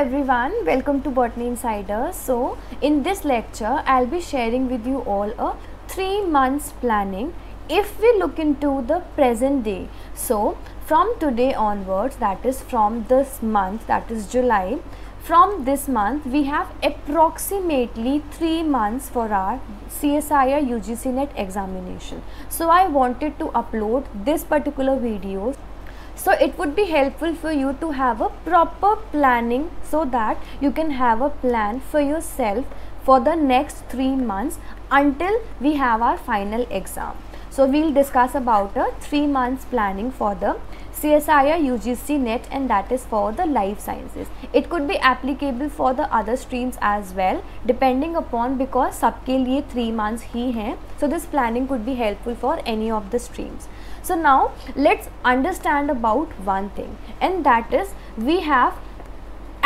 everyone, welcome to Botany Insider. So in this lecture I'll be sharing with you all a 3 months planning if we look into the present day. So from today onwards, that is from this month, that is July, from this month we have approximately 3 months for our CSIR UGC NET examination. So I wanted to upload this particular video, so it would be helpful for you to have a proper planning so that you can have a plan for yourself for the next 3 months until we have our final exam. So we'll discuss about a 3 months planning for the CSIR UGC NET, and that is for the life sciences. It could be applicable for the other streams as well, depending upon, because सबके लिए 3 months ही हैं, so this planning could be helpful for any of the streams. So now let's understand about one thing, and that is we have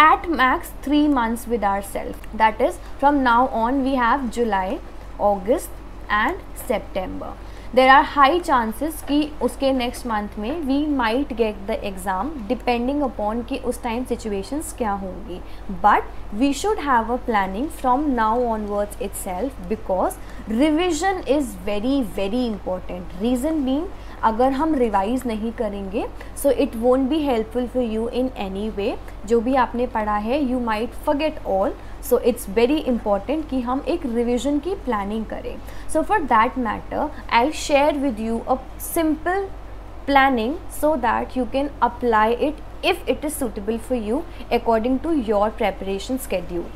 at max 3 months with ourselves. That is, from now on we have July, August and September. There are high chances कि उसके next month में we might get the exam depending upon कि उस time situations क्या होंगी. But we should have a planning from now onwards itself, because revision is very important. Reason being, अगर हम revise नहीं करेंगे so it won't B helpful for you in any way. जो भी आपने पढ़ा है you might forget all, so it's very important कि हम एक रिविजन की प्लानिंग करें. सो for that matter I share with you a simple planning so that you can apply it if it is suitable for you according to your preparation schedule.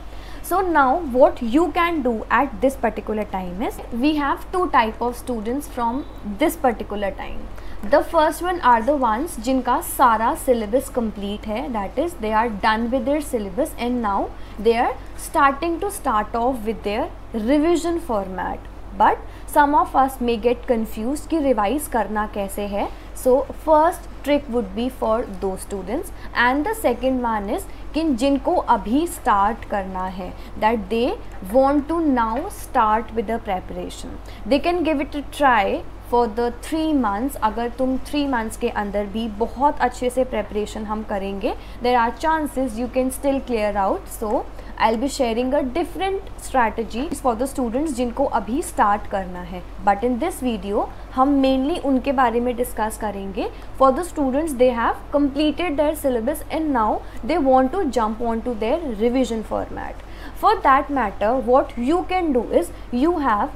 So now what you can do at this particular time is, we have 2 type of students from this particular time. The first one are the ones जिनका सारा syllabus complete है, that is they are done with their syllabus and now they are starting to start off with their revision format. But some of us may get confused कि revise करना कैसे है. So first trick would be for those students, and the second one is कि जिनको अभी start करना है, that they want to now start with the preparation. They can give it a try for the 3 months. अगर तुम 3 months के अंदर भी बहुत अच्छे से preparation हम करेंगे, there are chances you can still clear out. So I'll be sharing a different strategies for the students जिनको अभी start करना है. But in this video हम mainly उनके बारे में discuss करेंगे for the students they have completed their syllabus and now they want to jump onto their revision format. For that matter, what you can do is, you have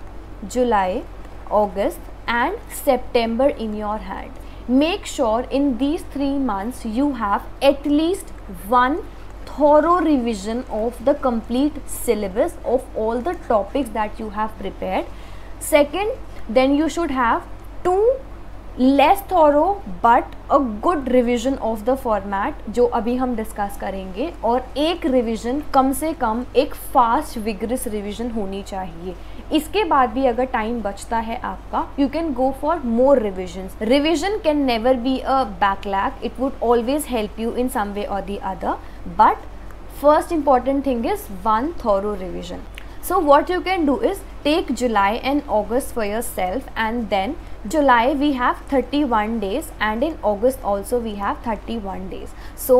July, August and September in your hand. Make sure in these 3 months you have at least one thorough revision of the complete syllabus of all the topics that you have prepared. Second, then you should have 2 less thorough but a good revision of the format जो अभी हम discuss करेंगे, और एक revision कम से कम एक fast vigorous revision होनी चाहिए. इसके बाद भी अगर टाइम बचता है आपका, you can go for more revisions. Revision can never be a backlog, it would always help you in some way और the other, but first important thing is one thorough revision. So what you can do is take July and August for yourself, and then July we have 31 days and in August also we have 31 days. So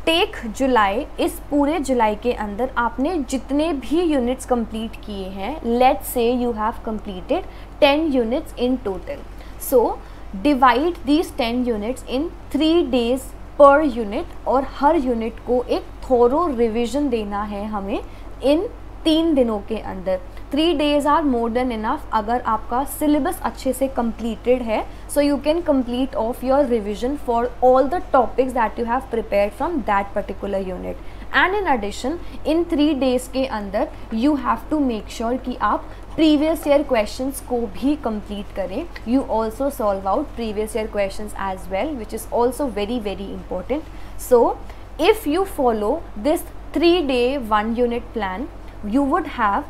take July. इस पूरे जुलाई के अंदर आपने जितने भी units complete किए हैं, let's say you have completed 10 units in total. So divide these 10 units in 3 days per unit, और हर यूनिट को एक थोरो रिविजन देना है हमें इन 3 दिनों के अंदर. 3 days are more than enough. अगर आपका सिलेबस अच्छे से completed है, so you can complete off your revision for all the topics that you have prepared from that particular unit. And in addition, in 3 days के अंदर you have to make sure कि आप previous year questions को भी complete करें. You also solve out previous year questions as well, which is also very important. So if you follow this 3 day 1 unit plan, you would have,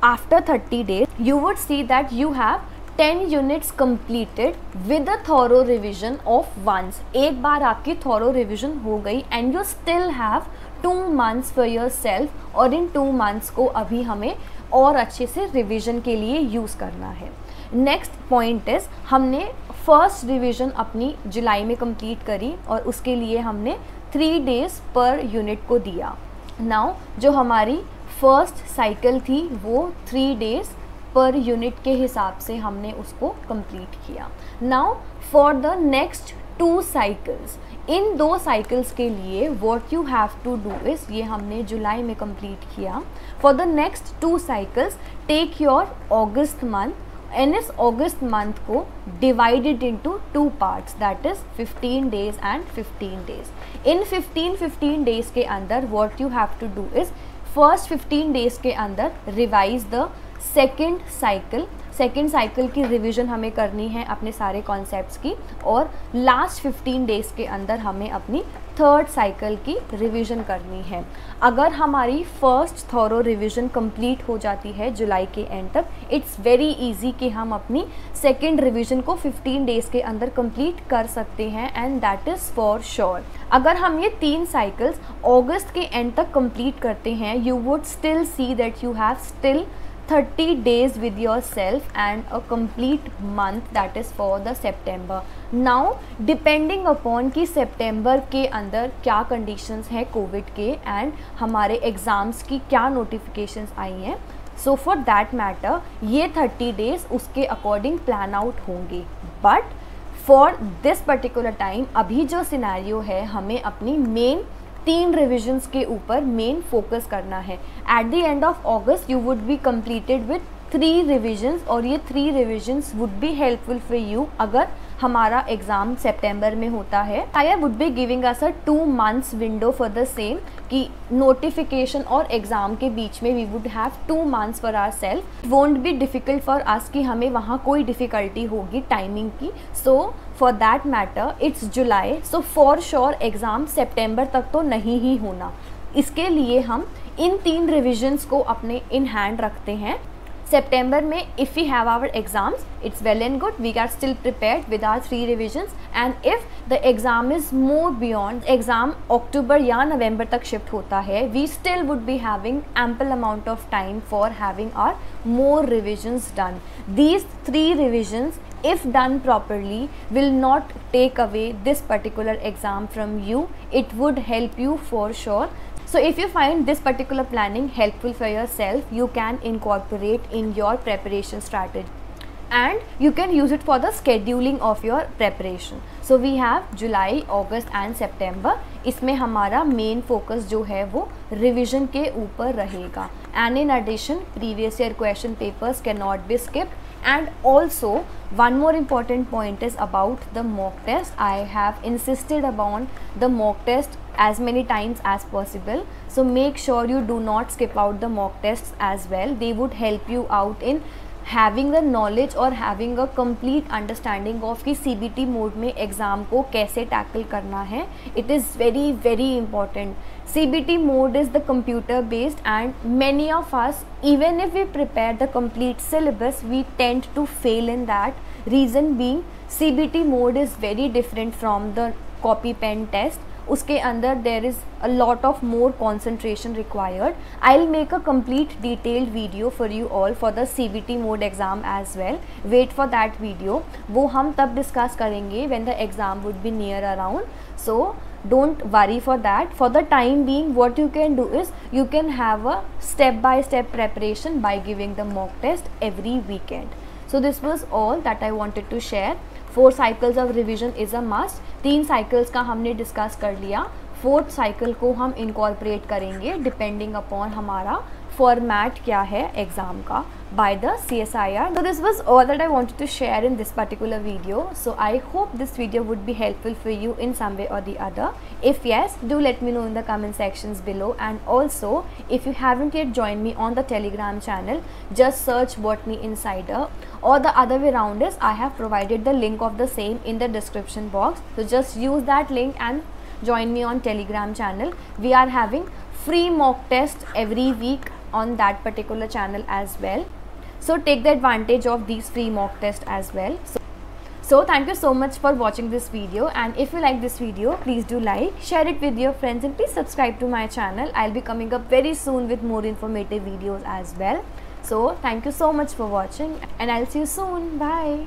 after 30 days you would see that you have 10 units completed with a thorough revision of once. एक बार आपकी thorough revision हो गई and you still have 2 months for yourself, और इन 2 months को अभी हमें और अच्छे से रिविजन के लिए यूज़ करना है. नेक्स्ट पॉइंट इज़ हमने फर्स्ट रिवीजन अपनी जुलाई में कंप्लीट करी और उसके लिए हमने 3 डेज़ पर यूनिट को दिया। नाउ जो हमारी फर्स्ट साइकिल थी वो 3 डेज़ पर यूनिट के हिसाब से हमने उसको कंप्लीट किया। Now for the next 2 cycles, इन 2 साइकिल्स के लिए what you have to do is, ये हमने जुलाई में कंप्लीट किया। For the next 2 cycles take your August month and इस अगस्त मंथ को divided into 2 parts, that is 15 days and 15 days. इन 15 डेज के अंदर what you have to do is first 15 days के अंदर रिवाइज द सेकेंड साइकिल की revision हमें करनी है अपने सारे कॉन्सेप्ट्स की, और लास्ट 15 डेज़ के अंदर हमें अपनी थर्ड साइकिल की रिवीजन करनी है। अगर हमारी फर्स्ट थॉरो रिवीजन कंप्लीट हो जाती है जुलाई के एंड तक, इट्स वेरी इजी कि हम अपनी सेकेंड रिवीजन को 15 डेज़ के अंदर कंप्लीट कर सकते हैं, and that is for sure. अगर हम ये 3 साइकिल्स अगस्त के एंड तक कंप्लीट करते हैं, you would still see that you have still 30 days with yourself and a complete month, that is for the September. Now depending upon कि सितंबर के अंदर क्या कंडीशंस हैं कोविड के एंड हमारे एग्ज़ाम्स की क्या नोटिफिकेशंस आई हैं, सो फॉर दैट मैटर ये 30 डेज़ उसके अकॉर्डिंग प्लान आउट होंगे। But for this particular time अभी जो सिनेरियो है, हमें अपनी मेन 3 रिविजन्स के ऊपर मेन फोकस करना है। At the end of August you would be completed with 3 revisions, और ये 3 revisions would be helpful for you अगर हमारा एग्ज़ाम सितंबर में होता है। I would be giving us a 2 months window for the same, कि नोटिफिकेशन और एग्ज़ाम के बीच में we would have 2 months for our self. It won't be difficult for us कि हमें वहाँ कोई डिफ़िकल्टी होगी टाइमिंग की। So for that matter it's July, so for sure exam सितंबर तक तो नहीं ही होना। इसके लिए हम इन 3 रिविजन्स को अपने इन हैंड रखते हैं। September में if we have our exams, it's well and good, we are still prepared with our 3 revisions, and if the exam is more beyond, exam October या November तक shift होता है, we still would be having ample amount of time for having our more revisions done. These 3 revisions, if done properly, will not take away this particular exam from you. It would help you for sure. So if you find this particular planning helpful for yourself, you can incorporate in your preparation strategy, and you can use it for the scheduling of your preparation. So we have July, August and September. इसमें हमारा main focus जो है वो revision के ऊपर रहेगा, and in addition previous year question papers cannot be skipped. And also one more important point is about the mock test. I have insisted upon the mock test as many times as possible, so make sure you do not skip out the mock tests as well. They would help you out in having the knowledge और having a complete understanding of कि CBT mode में exam को कैसे tackle करना है. It is very very important. CBT mode is the computer based, and many of us, even if we prepare the complete syllabus, we tend to fail in that. Reason being, CBT mode is very different from the copy pen test. उसके अंदर there is a lot of more concentration required. I'll make a complete detailed video for you all for the CBT mode exam as well. Wait for that video. वो हम तब discuss करेंगे when the exam would be near around. So don't worry for that. For the time being, what you can do is you can have a step-by-step preparation by giving the mock test every weekend. So this was all that I wanted to share. 4 cycles of revision is a must. 3 cycles का हमने discuss कर लिया, 4th cycle को हम incorporate करेंगे depending upon हमारा format क्या है एग्ज़ाम का by the CSIR. So this was all that I wanted to share in this particular video. So I hope this video would be helpful for you in some way or the other. If yes, do let me know in the comment sections below, and also if you haven't yet joined me on the Telegram channel, just search Botany Insider, or the other way around is I have provided the link of the same in the description box. So just use that link and join me on Telegram channel. We are having free mock test every week on that particular channel as well. So take the advantage of these free mock tests as well. So thank you so much for watching this video, and if you like this video, please do like, share it with your friends, and please subscribe to my channel. I'll be coming up very soon with more informative videos as well. So thank you so much for watching, and I'll see you soon. Bye.